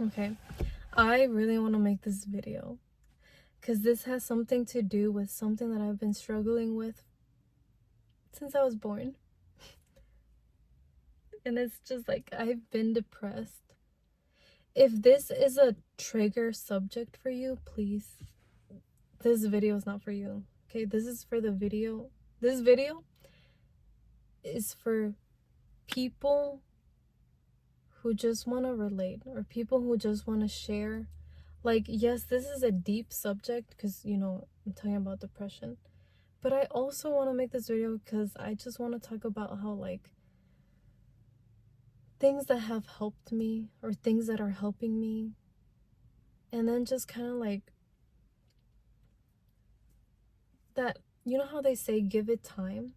Okay, I really want to make this video because this has something to do with something that I've been struggling with since I was born. And it's just like I've been depressed. If this is a trigger subject for you, please, this video is not for you. Okay, this is for the video. This video is for people who just want to relate, or people who just want to share. Like, yes, this is a deep subject because, I'm talking about depression. But I also want to make this video because I just want to talk about how, like, things that have helped me or things that are helping me. And then just kind of like that, you know how they say, give it time?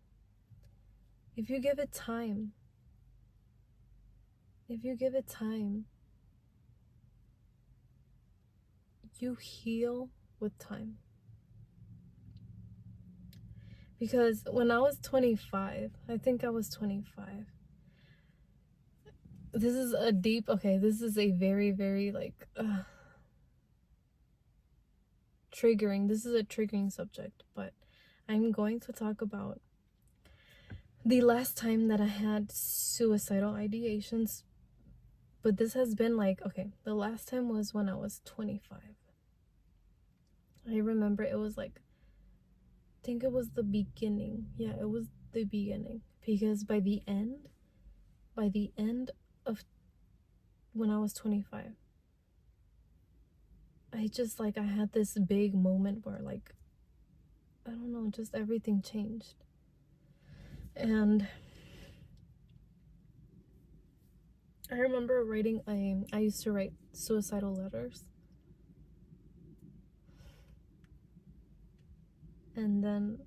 If you give it time, you heal with time. Because when I was 25, I think I was 25. This is a very, very like triggering. This is a triggering subject, but I'm going to talk about the last time that I had suicidal ideations. But this has been the last time was when I was 25. I remember it was like, I think it was the beginning. Yeah, it was the beginning. Because by the end of when I was 25, I had this big moment where, like, I don't know, just everything changed. And I remember I used to write suicidal letters. And then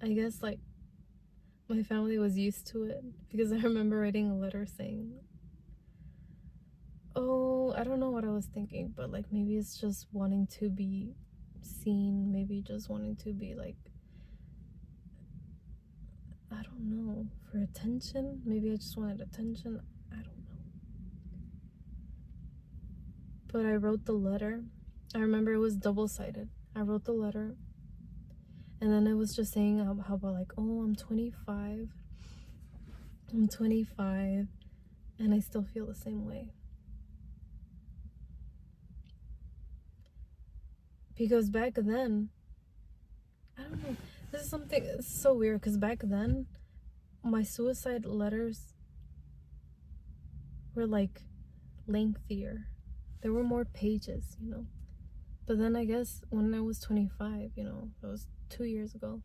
I guess, like, my family was used to it because I remember writing a letter saying, oh, I don't know what I was thinking, but like maybe it's just wanting to be seen, maybe just wanting to be like, I don't know, for attention. Maybe I just wanted attention. I don't know. But I wrote the letter. I remember it was double-sided. I wrote the letter, and then it was just saying how about like, oh, I'm 25, and I still feel the same way. Because back then, I don't know, this is something, it's so weird, because back then, my suicide letters were like lengthier. There were more pages, But then I guess when I was 25, that was 2 years ago,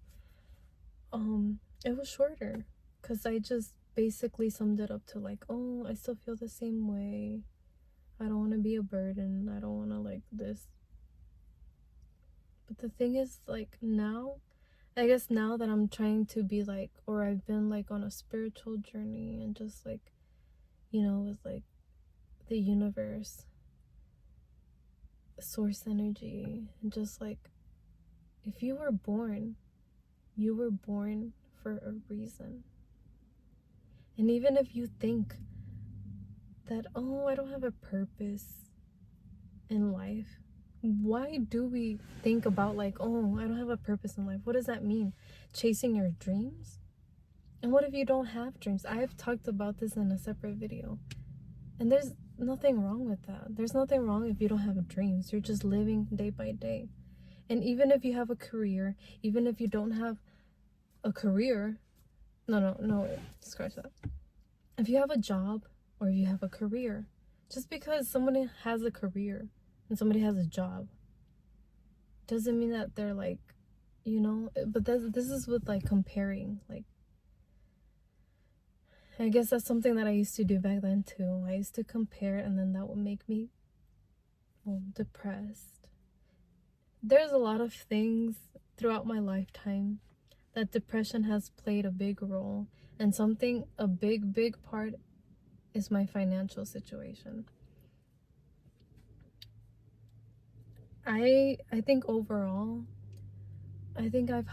it was shorter, because I just basically summed it up to like, oh, I still feel the same way. I don't want to be a burden. I don't want to like this. But the thing is, like, now, I guess now that I'm trying to be like, or I've been like on a spiritual journey and just like, with like the universe, source energy, and just like, if you were born for a reason. And even if you think that, oh, I don't have a purpose in life, why do we think about like, oh, I don't have a purpose in life? What does that mean? Chasing your dreams? And what if you don't have dreams? I've talked about this in a separate video. And there's nothing wrong with that. There's nothing wrong if you don't have dreams. You're just living day by day. And even if you have a career, even if you don't have a career, no, scratch that. If you have a job or if you have a career, just because somebody has a career and somebody has a job doesn't mean that they're like, but this is with like comparing. Like, I guess that's something that I used to do back then too. I used to compare, and then that would make me depressed. There's a lot of things throughout my lifetime that depression has played a big role, and a big part is my financial situation. I think overall, I think I've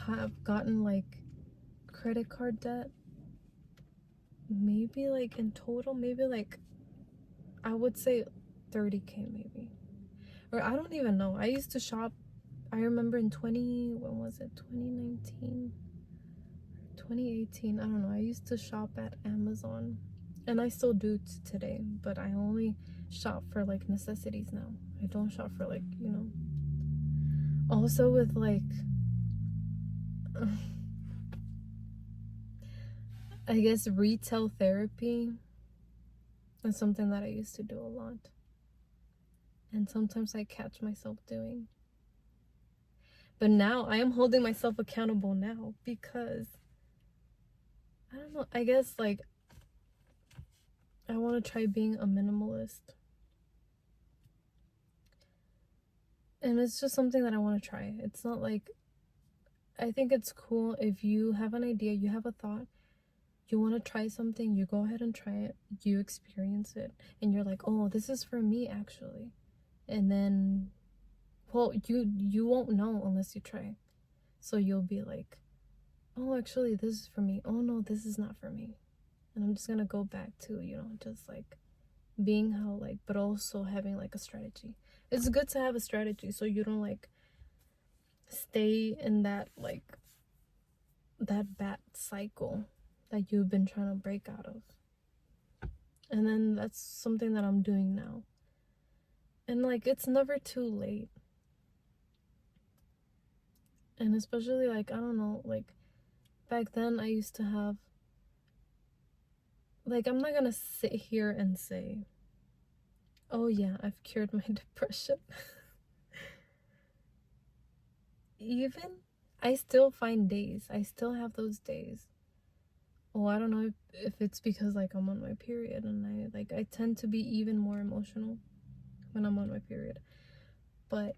gotten like credit card debt, maybe like in total, maybe like, I would say 30K maybe. Or I don't even know. I used to shop, I remember in when was it? 2019, 2018. I don't know. I used to shop at Amazon. And I still do today, but I only shop for like necessities now. I don't shop for like, Also with like I guess retail therapy is something that I used to do a lot. And sometimes I catch myself doing. But now I am holding myself accountable now because I don't know, I guess like I want to try being a minimalist. And it's just something that I want to try. It's not like, I think it's cool if you have an idea, you have a thought, you want to try something, you go ahead and try it, you experience it, and you're like, oh, this is for me actually. And then, well, you won't know unless you try. So you'll be like, oh, actually, this is for me. Oh, no, this is not for me. And I'm just gonna go back to, just like being how, like, but also having like a strategy. It's good to have a strategy so you don't like stay in that like that bad cycle that you've been trying to break out of. And then that's something that I'm doing now. And like it's never too late. And especially like, I don't know, like back then I used to have, like, I'm not gonna sit here and say, oh yeah, I've cured my depression. Even I still find days, I still have those days. Well, I don't know if it's because like I'm on my period, and I tend to be even more emotional when I'm on my period. But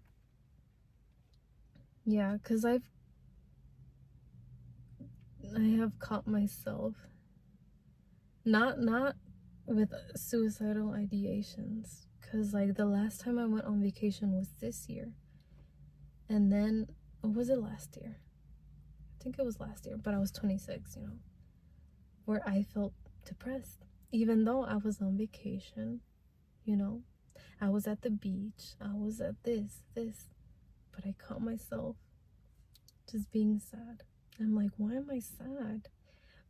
yeah, because I have caught myself not with suicidal ideations, because like the last time I went on vacation was this year. And then, or was it last year? I think it was last year, but I was 26, where I felt depressed. Even though I was on vacation, I was at the beach, I was at this, but I caught myself just being sad. I'm like, why am I sad?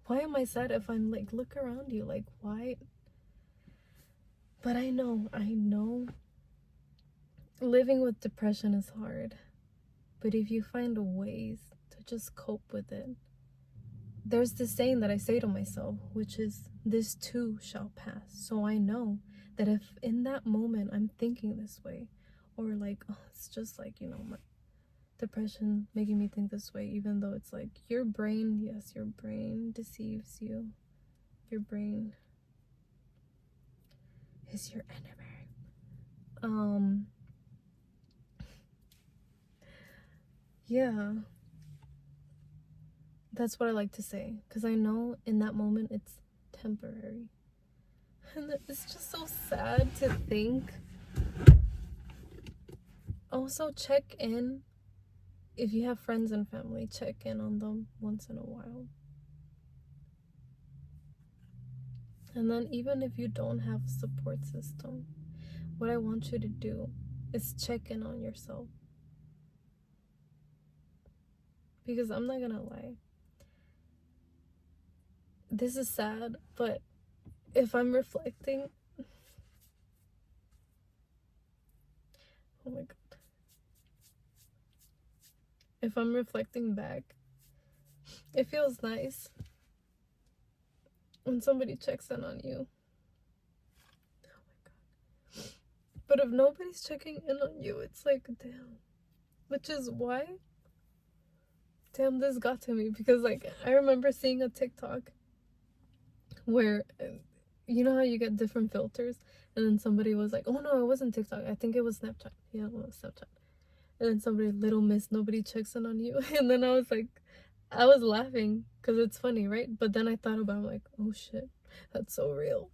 Why am I sad if I'm like, look around you, like, why? But I know living with depression is hard. But if you find ways to just cope with it, there's this saying that I say to myself, which is, this too shall pass. So I know that if in that moment I'm thinking this way, or like, oh, it's just like, my depression making me think this way, even though it's like your brain, yes, your brain deceives you. Your brain is your enemy. Yeah, that's what I like to say, because I know in that moment it's temporary. And it's just so sad to think. Also, check in. If you have friends and family, check in on them once in a while. And then even if you don't have a support system, what I want you to do is check in on yourself. Because I'm not gonna lie, this is sad, but if I'm reflecting, oh my god, if I'm reflecting back, it feels nice when somebody checks in on you. Oh my god. But if nobody's checking in on you, it's like, damn. Which is why, damn, this got to me, because like I remember seeing a TikTok where, you know how you get different filters, and then somebody was like, oh no, it wasn't TikTok, I think it was Snapchat. Yeah, it was Snapchat. And then somebody, little miss, nobody checks in on you. And then I was like, I was laughing because it's funny, right? But then I thought about it, like, oh shit, that's so real.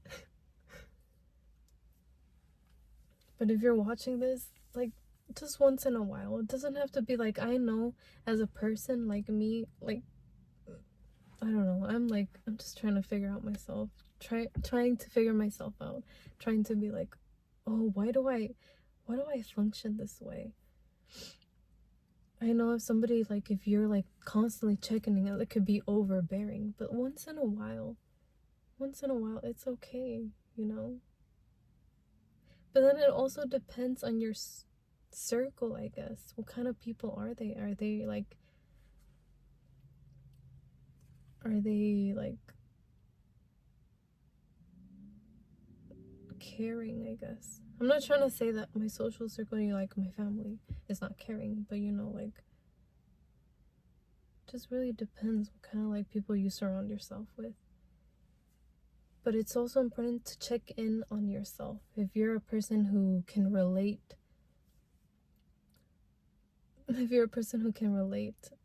But if you're watching this, like, just once in a while, it doesn't have to be like, I know as a person like me, like, I don't know, I'm just trying to figure out myself, trying to figure myself out, trying to be like, oh, why do I function this way? I know if somebody, like, if you're like constantly checking it, it could be overbearing, but once in a while, it's okay, you know? But then it also depends on your circle, I guess. What kind of people are they? Are they like caring, I guess. I'm not trying to say that my social circle, like my family, is not caring, but like, just really depends what kind of like people you surround yourself with. But it's also important to check in on yourself. If you're a person who can relate,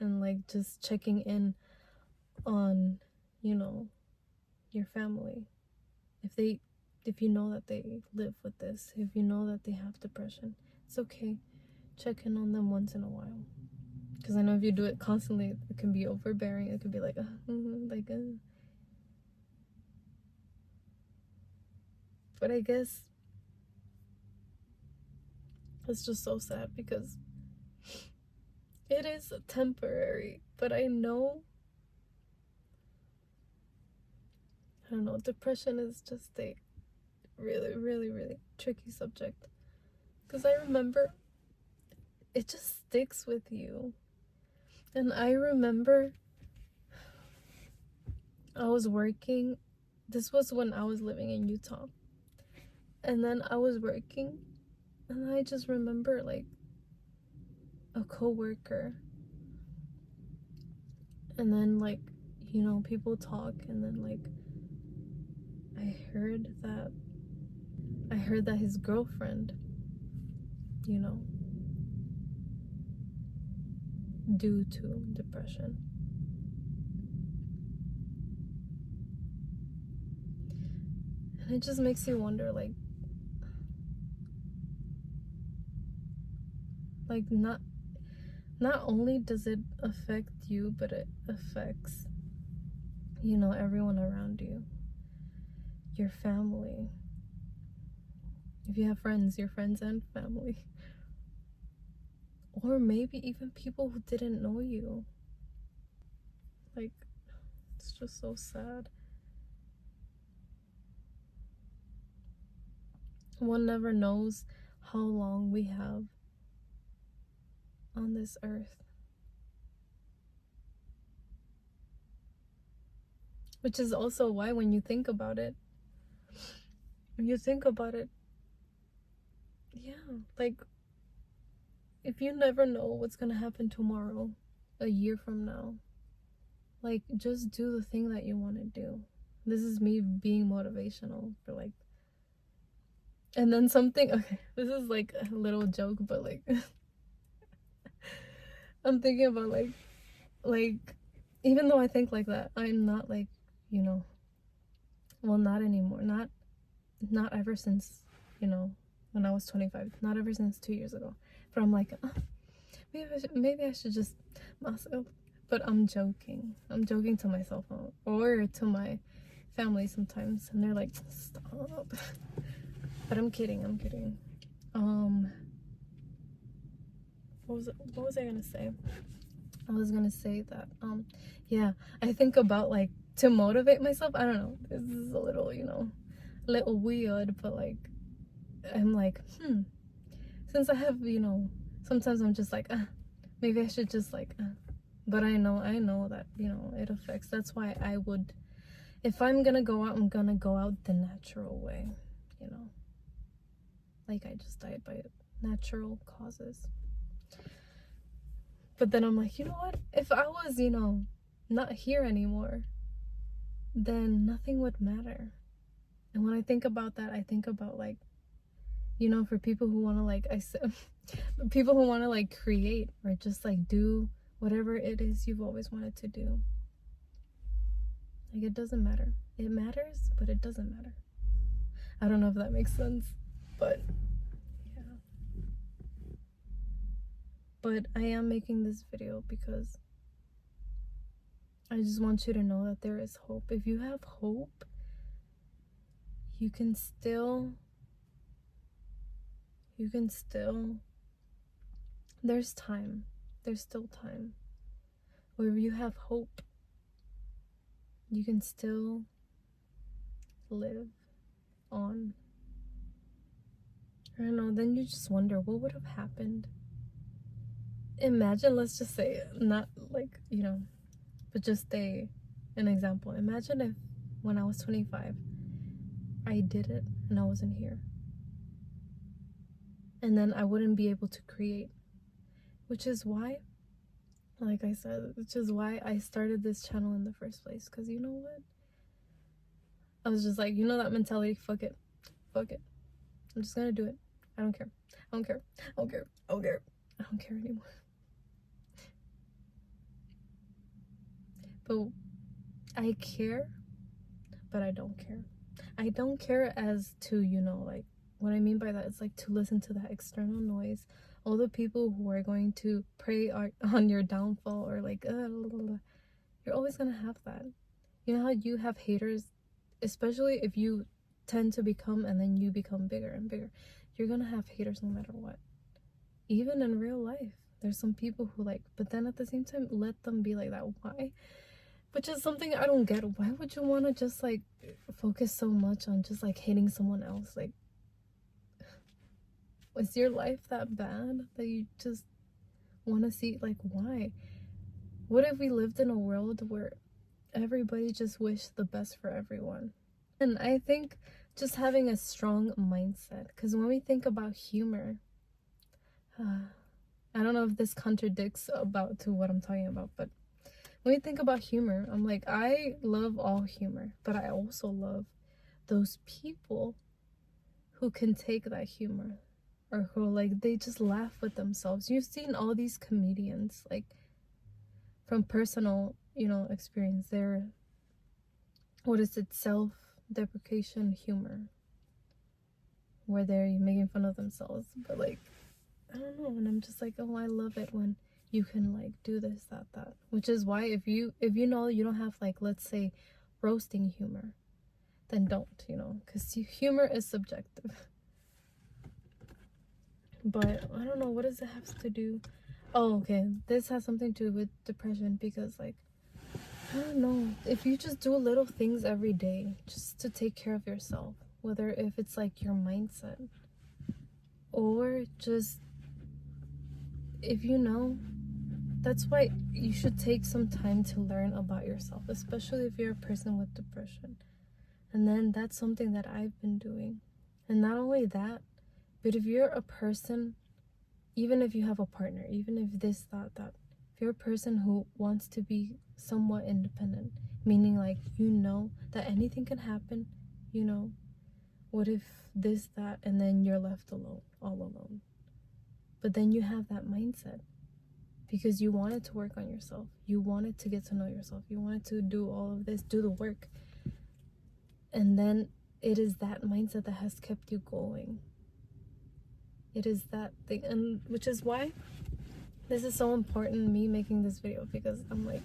and like just checking in on, your family. If you know that they live with this, if you know that they have depression, it's okay. Check in on them once in a while. Because I know if you do it constantly, it can be overbearing. It could be like, But I guess it's just so sad because it is temporary. But I don't know, depression is just a really, really, really tricky subject. Because I remember it just sticks with you. And I remember I was working. This was when I was living in Utah. And then I was working, and I just remember like a coworker. And then like, people talk, and then like I heard that his girlfriend, due to depression. And it just makes you wonder, like not only does it affect you, but it affects, everyone around you, your family. If you have friends, your friends and family. Or maybe even people who didn't know you. Like, it's just so sad. One never knows how long we have on this earth. Which is also why when you think about it, yeah, like, if you never know what's gonna happen tomorrow, a year from now, like, just do the thing that you want to do. This is me being motivational for like, and then something, okay, this is like a little joke, but like, I'm thinking about like, even though I think like that, I'm not like, well, not anymore, not ever since, when I was 25, not ever since 2 years ago. But I'm like, maybe I should just myself. But I'm joking to myself or to my family sometimes, and they're like, stop. But I'm kidding. What was I gonna say? I was gonna say that yeah, I think about like to motivate myself. I don't know, this is a little, little weird, but like, I'm like, since I have, sometimes I'm just like, maybe I should just like, but I know that, it affects. That's why I would, if I'm gonna go out, I'm gonna go out the natural way, like I just died by natural causes. But then I'm like, you know what? If I was, not here anymore, then nothing would matter. And when I think about that, I think about like, for people who want to like, people who want to like create or just like do whatever it is you've always wanted to do. Like, it doesn't matter. It matters, but it doesn't matter. I don't know if that makes sense, but yeah. But I am making this video because I just want you to know that there is hope. If you have hope, you can still you can still, there's time. There's still time. Where you have hope, you can still live on. I don't know, then you just wonder what would have happened. Imagine, let's just say, not like, but just an example. Imagine if when I was 25, I did it and I wasn't here. And then I wouldn't be able to create. Which is why, like I said, which is why I started this channel in the first place. Because you know what? I was just like, that mentality, fuck it. Fuck it. I'm just gonna do it. I don't care. I don't care. I don't care. I don't care. I don't care anymore. But I care, but I don't care. I don't care as to, like, what I mean by that is like to listen to that external noise. All the people who are going to prey on your downfall, or like, you're always gonna have that. You know how you have haters, especially if you tend to become and then you become bigger and bigger. You're gonna have haters no matter what. Even in real life, there's some people who like, but then at the same time, let them be like that. Why? Which is something I don't get. Why would you want to just like focus so much on just like hating someone else? Like, is your life that bad that you just want to see? Like, why? What if we lived in a world where everybody just wished the best for everyone? And I think just having a strong mindset, because when we think about humor, I don't know if this contradicts about to what I'm talking about, but when we think about humor, I'm like, I love all humor, but I also love those people who can take that humor, or who like they just laugh with themselves. You've seen all these comedians, like, from personal experience, they're, what is it, self-deprecation humor, where they're making fun of themselves, but like, I don't know, and I'm just like, oh, I love it when you can like do this, that, which is why if you know you don't have, like, let's say, roasting humor, then don't, because humor is subjective. But I don't know, what does it have to do? Oh, okay, this has something to do with depression, because like, I don't know, if you just do little things every day just to take care of yourself, whether if it's like your mindset, or just, if that's why you should take some time to learn about yourself, especially if you're a person with depression. And then that's something that I've been doing. And not only that, but if you're a person, even if you have a partner, even if this, that, if you're a person who wants to be somewhat independent, meaning like, that anything can happen, what if this, that, and then you're left alone, all alone. But then you have that mindset because you wanted to work on yourself. You wanted to get to know yourself. You wanted to do all of this, do the work. And then it is that mindset that has kept you going. It is that thing. And which is why this is so important, me making this video, because I'm like,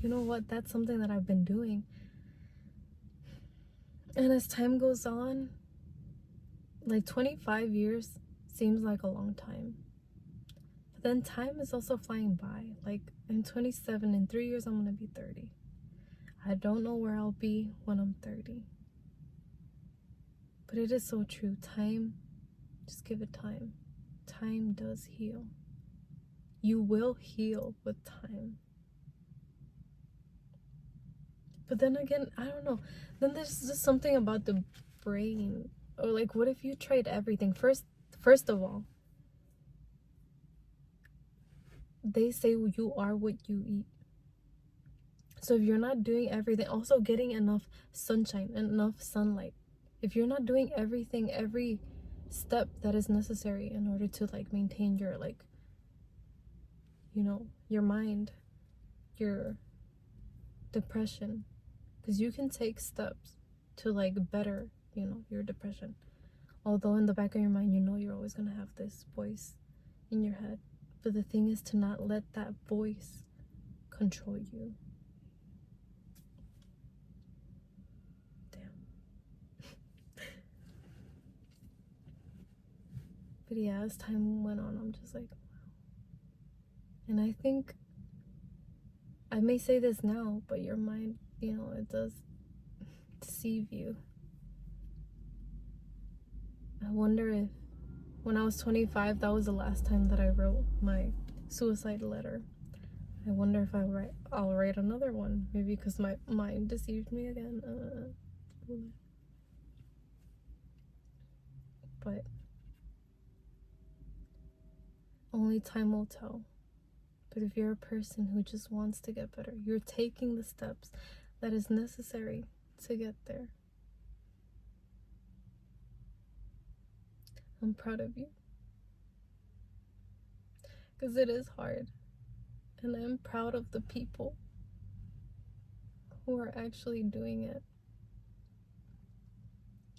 you know what? That's something that I've been doing. And as time goes on, like 25 years seems like a long time. But then time is also flying by. Like, I'm 27, in 3 years I'm gonna be 30. I don't know where I'll be when I'm 30. But it is so true. Time, just give it time. Time does heal. You will heal with time. But then again, I don't know. Then there's just something about the brain. Or like, what if you tried everything? First of all, they say you are what you eat. So if you're not doing everything, also getting enough sunshine and enough sunlight, if you're not doing everything, every step that is necessary in order to like maintain your like, your mind, your depression, because you can take steps to like better, your depression. Although in the back of your mind, you're always gonna have this voice in your head. But the thing is to not let that voice control you. Damn. But yeah, as time went on, I'm just like, wow. And I think I may say this now, but your mind, it does deceive you. I wonder if when I was 25, that was the last time that I wrote my suicide letter. I wonder if I'll write another one. Maybe because my mind deceived me again. But only time will tell. But if you're a person who just wants to get better, you're taking the steps that is necessary to get there. I'm proud of you. Because it is hard. And I'm proud of the people who are actually doing it.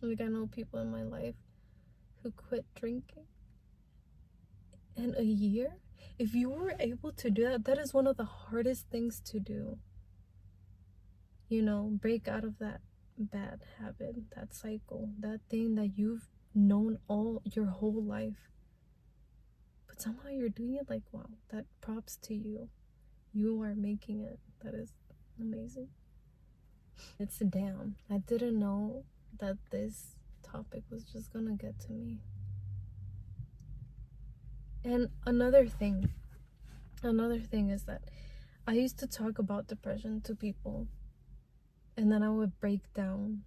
Like, I know people in my life who quit drinking. And a year? If you were able to do that, that is one of the hardest things to do. Break out of that bad habit, that cycle, that thing that you've known all your whole life. But somehow you're doing it. Like, wow, that props to you. You are making it. That is amazing. It's damn. I didn't know that this topic was just gonna get to me. And another thing is that I used to talk about depression to people, and then I would break down,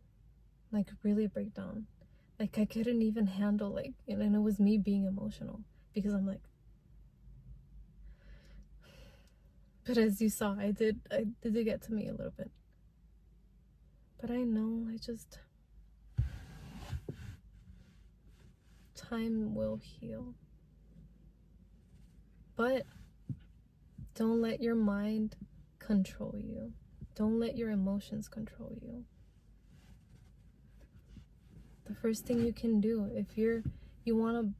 like really break down. Like, I couldn't even handle, and it was me being emotional, because I'm like, but as you saw, it did get to me a little bit. But I know, time will heal. But don't let your mind control you. Don't let your emotions control you. The first thing you can do, if you want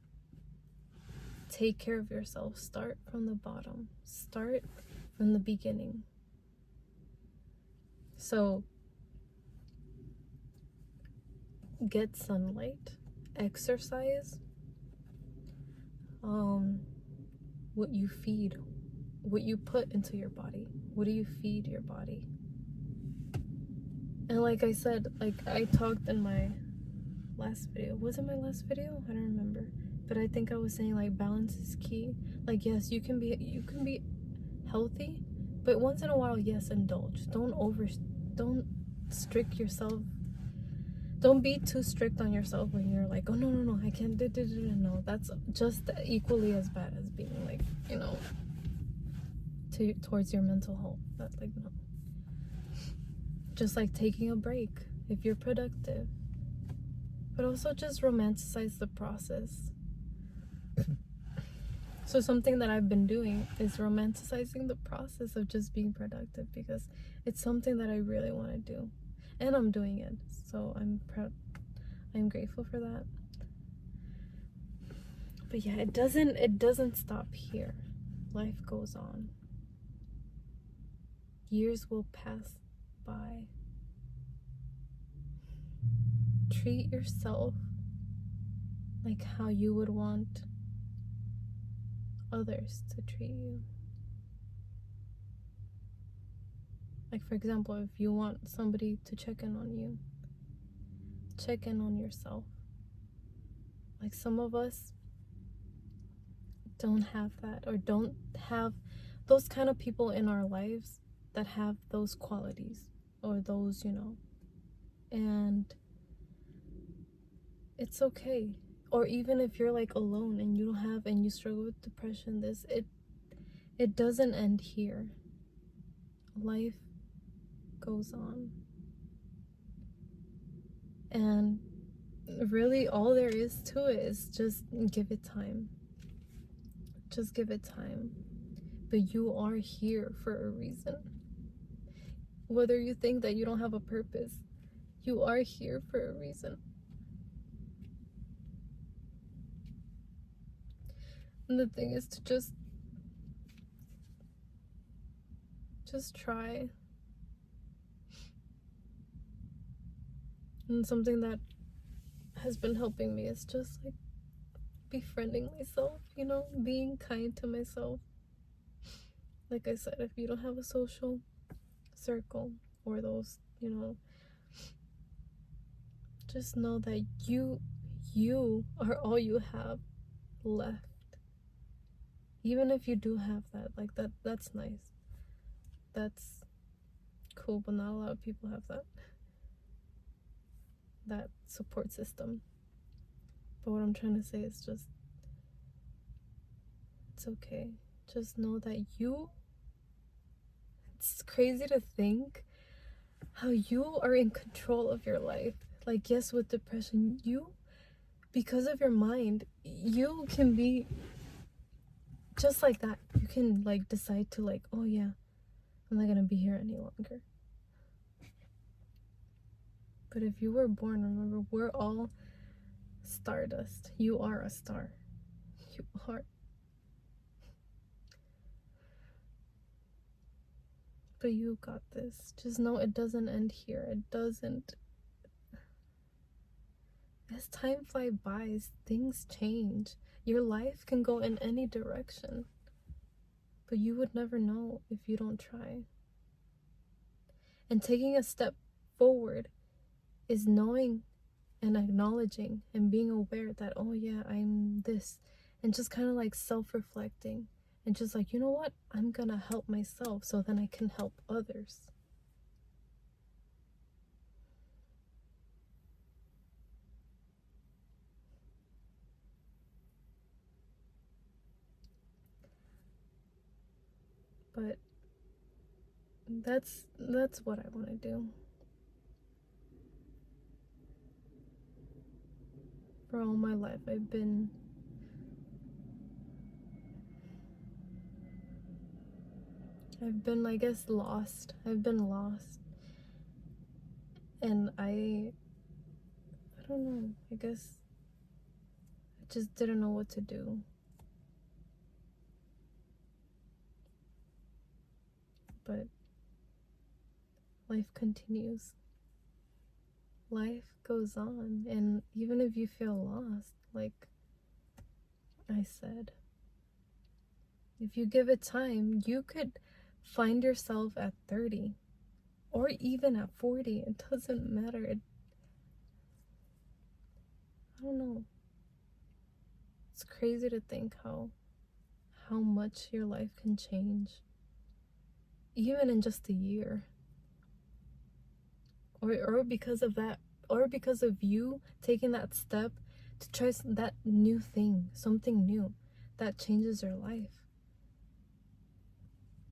to take care of yourself, start from the bottom. Start from the beginning. So get sunlight, exercise, what you feed, what you put into your body. What do you feed your body? And like I said, like I talked in my last video. Was it my last video? I don't remember. But I think I was saying, like, balance is key. Like, yes, you can be healthy, but once in a while, yes, indulge. Don't strict yourself. Don't be too strict on yourself when you're like, oh no, I can't do. No, that's just equally as bad as being like, towards your mental health. That's like, no. Just like taking a break if you're productive. But also just romanticize the process. So something that I've been doing is romanticizing the process of just being productive, because it's something that I really want to do, and I'm doing it. So I'm proud. I'm grateful for that. But yeah, it doesn't stop here. Life goes on. Years will pass by. Treat yourself like how you would want others to treat you. Like, for example, if you want somebody to check in on you, check in on yourself. Like, some of us don't have that, or don't have those kind of people in our lives that have those qualities, or those, and it's okay. Or even if you're like alone and you don't have, and you struggle with depression, it doesn't end here. Life goes on, and really all there is to it is just give it time. Just give it time. But you are here for a reason. Whether you think that you don't have a purpose, you are here for a reason. And the thing is to just try. And something that has been helping me is just like befriending myself, you know, being kind to myself. Like I said, if you don't have a social circle or those, you know, just know that you are all you have left. Even if you do have that, like that's nice. That's cool, but not a lot of people have that support system. But what I'm trying to say is just, it's okay. Just know that it's crazy to think how you are in control of your life. Like, yes, with depression, because of your mind, you can be just like that. You can like decide to like, oh yeah, I'm not gonna be here any longer. But if you were born, remember, we're all stardust. You are a star. You are. But you got this. Just know it doesn't end here. It doesn't. As time flies by, things change. Your life can go in any direction. But you would never know if you don't try. And taking a step forward is knowing and acknowledging and being aware that, oh yeah, I'm this. And just kind of like self-reflecting. And just like, you know what? I'm gonna help myself so then I can help others. But that's what I want to do. For all my life, I've been I guess lost. I've been lost. And I don't know. I guess I just didn't know what to do. But life continues. Life goes on, and even if you feel lost, like I said, if you give it time, you could find yourself at 30 or even at 40. It doesn't matter. I don't know. It's crazy to think how much your life can change, even in just a year. Or because of that, or because of you taking that step to try that new thing, something new that changes your life.